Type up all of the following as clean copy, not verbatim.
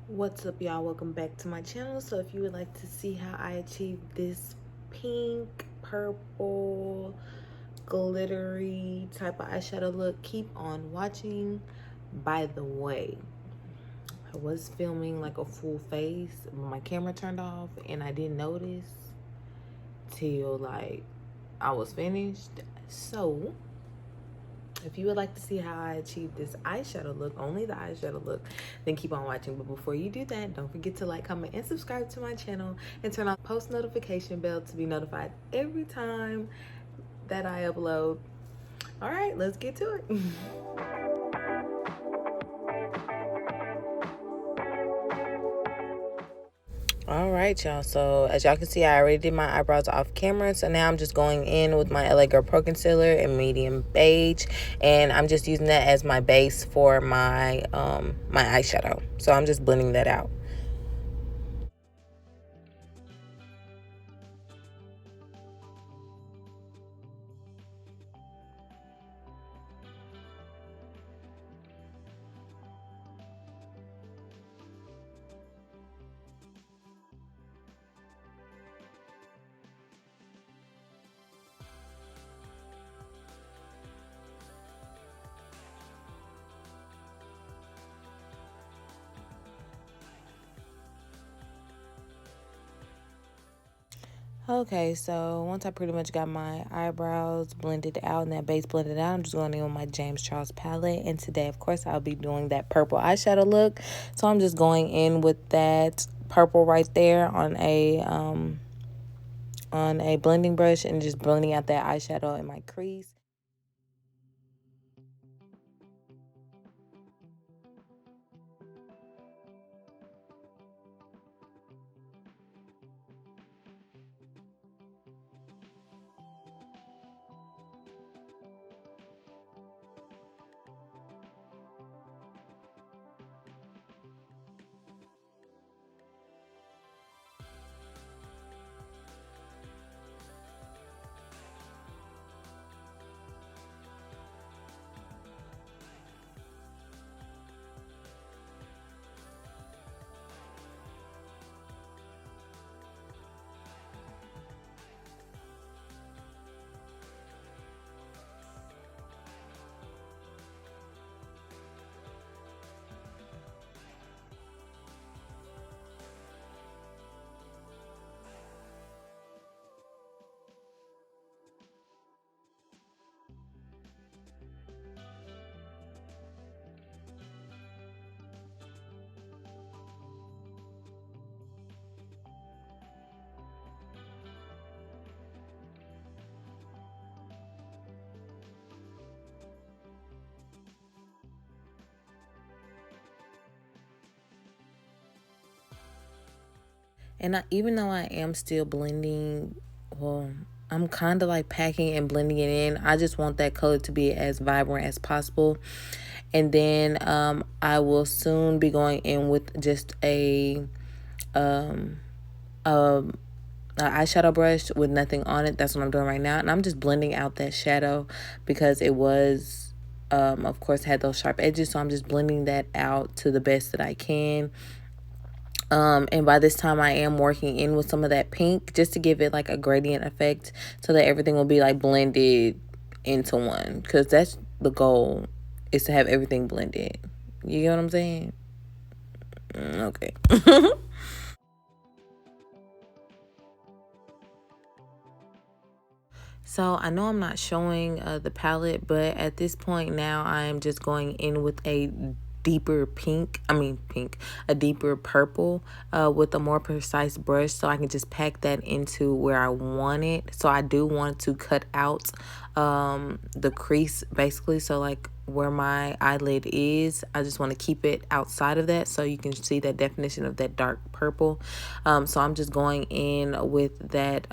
What's up, y'all? Welcome back to my channel. So if you would like to see how I achieve this pink, purple, glittery type of eyeshadow look, keep on watching. By the way, I was filming like a full face, but my camera turned off and I didn't notice till like I was finished. So if you would like to see how I achieve this eyeshadow look, only the eyeshadow look, then keep on watching. But before you do that, don't forget to like, comment, and subscribe to my channel, and turn on the post notification bell to be notified every time that I upload. All right, let's get to it. All right, y'all, so as y'all can see, I already did my eyebrows off camera, so now I'm just going in with my LA Girl Pro Concealer in medium beige, and I'm just using that as my base for my my eyeshadow. So I'm just blending that out. Okay, so once I pretty much got my eyebrows blended out and that base blended out, I'm just going in with my James Charles palette. And today, of course, I'll be doing that purple eyeshadow look. So I'm just going in with that purple right there on a blending brush and just blending out that eyeshadow in my crease. And even though I am still blending, well, I'm kind of like packing and blending it in. I just want that color to be as vibrant as possible. And then I will soon be going in with just a eyeshadow brush with nothing on it. That's what I'm doing right now. And I'm just blending out that shadow because it was, of course, had those sharp edges. So I'm just blending that out to the best that I can. And by this time I am working in with some of that pink just to give it like a gradient effect so that everything will be like blended into one, because that's the goal, is to have everything blended. You get what I'm saying? Okay. So I know I'm not showing the palette, but at this point now I am just going in with a deeper a deeper purple with a more precise brush, so I can just pack that into where I want it. So I do want to cut out the crease basically, so like where my eyelid is, I just want to keep it outside of that so you can see that definition of that dark purple. So I'm just going in with that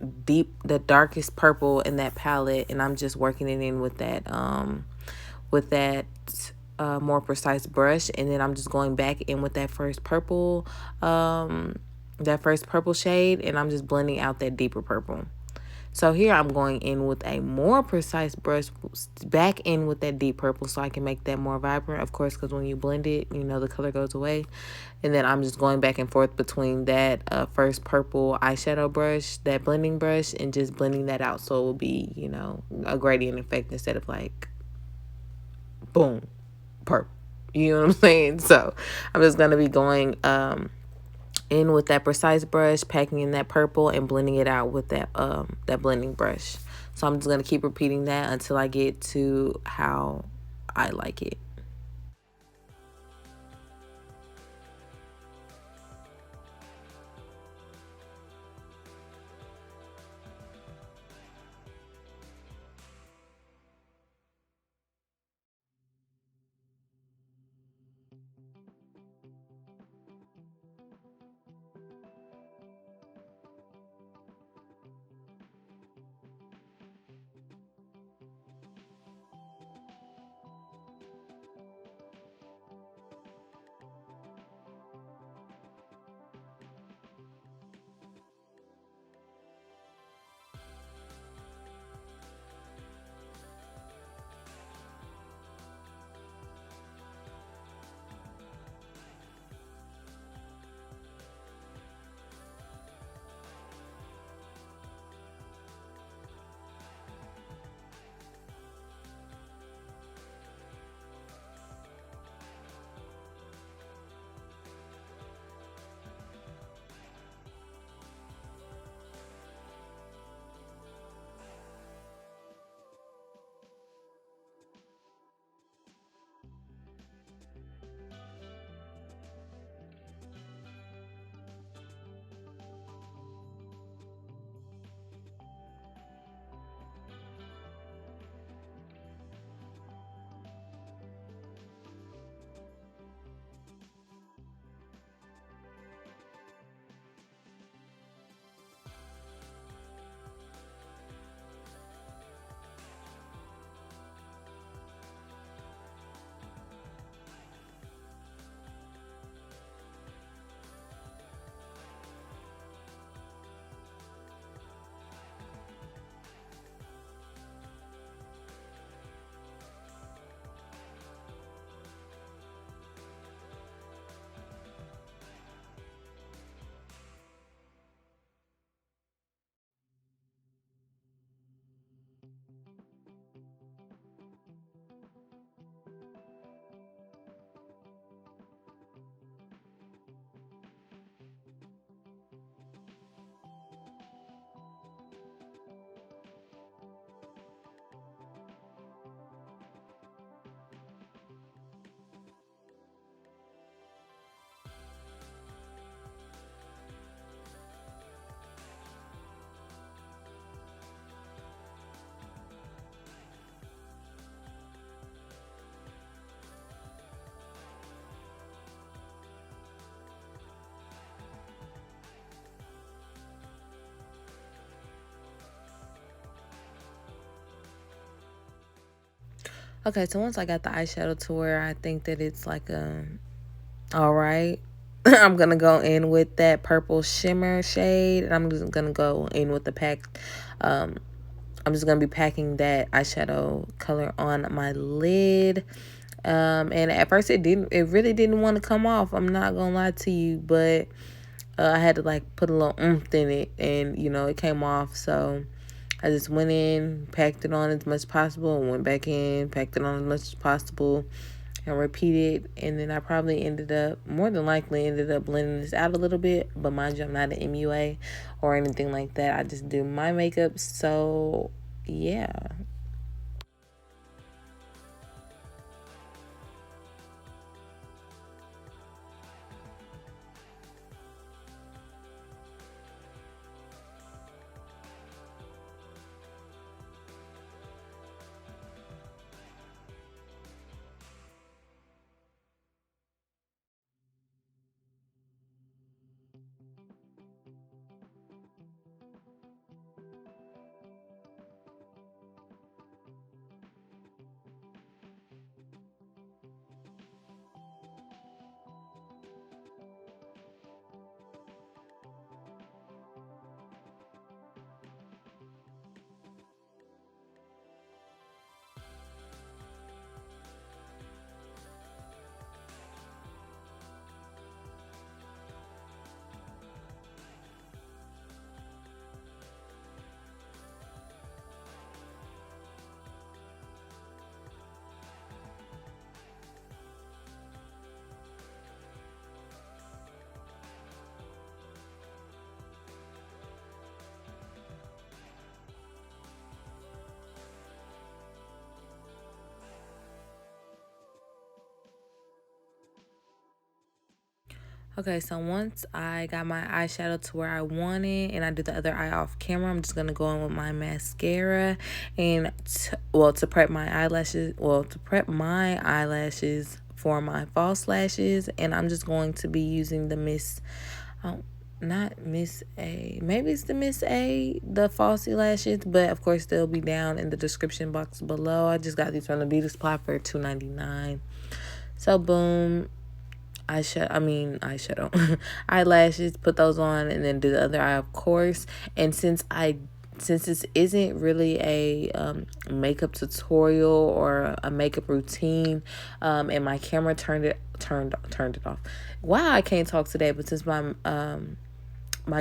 the darkest purple in that palette, and I'm just working it in with that more precise brush, and then I'm just going back in with that first purple shade, and I'm just blending out that deeper purple. So here I'm going in with a more precise brush, back in with that deep purple so I can make that more vibrant, of course, because when you blend it, you know, the color goes away. And then I'm just going back and forth between that first purple eyeshadow brush, that blending brush, and just blending that out so it will be, you know, a gradient effect instead of like, boom, purple. You know what I'm saying? So I'm just going to be going in with that precise brush, packing in that purple, and blending it out with that that blending brush. So I'm just going to keep repeating that until I get to how I like it. Okay, so once I got the eyeshadow to where I think that it's like all right, I'm gonna go in with that purple shimmer shade, and I'm just gonna go in with the pack. Um, I'm just gonna be packing that eyeshadow color on my lid. And at first it really didn't want to come off. I'm not gonna lie to you, but I had to like put a little oomph in it, and you know it came off. So I just went in, packed it on as much as possible, and went back in, packed it on as much as possible, and repeated. And then I probably more than likely ended up blending this out a little bit. But mind you, I'm not an MUA or anything like that. I just do my makeup. So yeah. Okay, so once I got my eyeshadow to where I want it and I do the other eye off camera, I'm just going to go in with my mascara and, to prep my eyelashes, for my false lashes. And I'm just going to be using the not Miss A, maybe it's the Miss A, the falsy lashes, but of course they'll be down in the description box below. I just got these from the beauty supply for $2.99. So boom, eyeshadow, eyelashes, put those on, and then do the other eye, of course. And since this isn't really a makeup tutorial or a makeup routine, and my camera turned it off. Wow, I can't talk today, but since my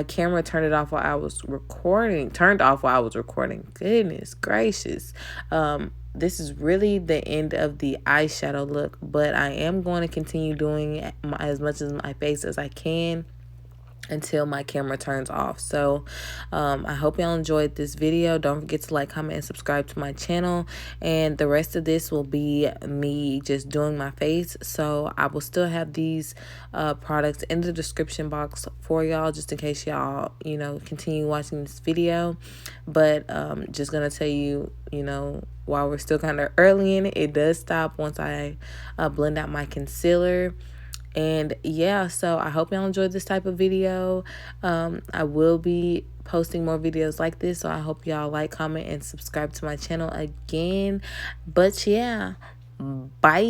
camera turned off while I was recording. Goodness gracious. This is really the end of the eyeshadow look, but I am going to continue doing as much of my face as I can until my camera turns off. So I hope y'all enjoyed this video. Don't forget to like, comment, and subscribe to my channel, and the rest of this will be me just doing my face. So I will still have these products in the description box for y'all, just in case y'all continue watching this video. But just gonna tell you, while we're still kind of early in it, it does stop once I blend out my concealer. And yeah, so I hope y'all enjoyed this type of video. I will be posting more videos like this, so I hope y'all like, comment, and subscribe to my channel again. But yeah, bye.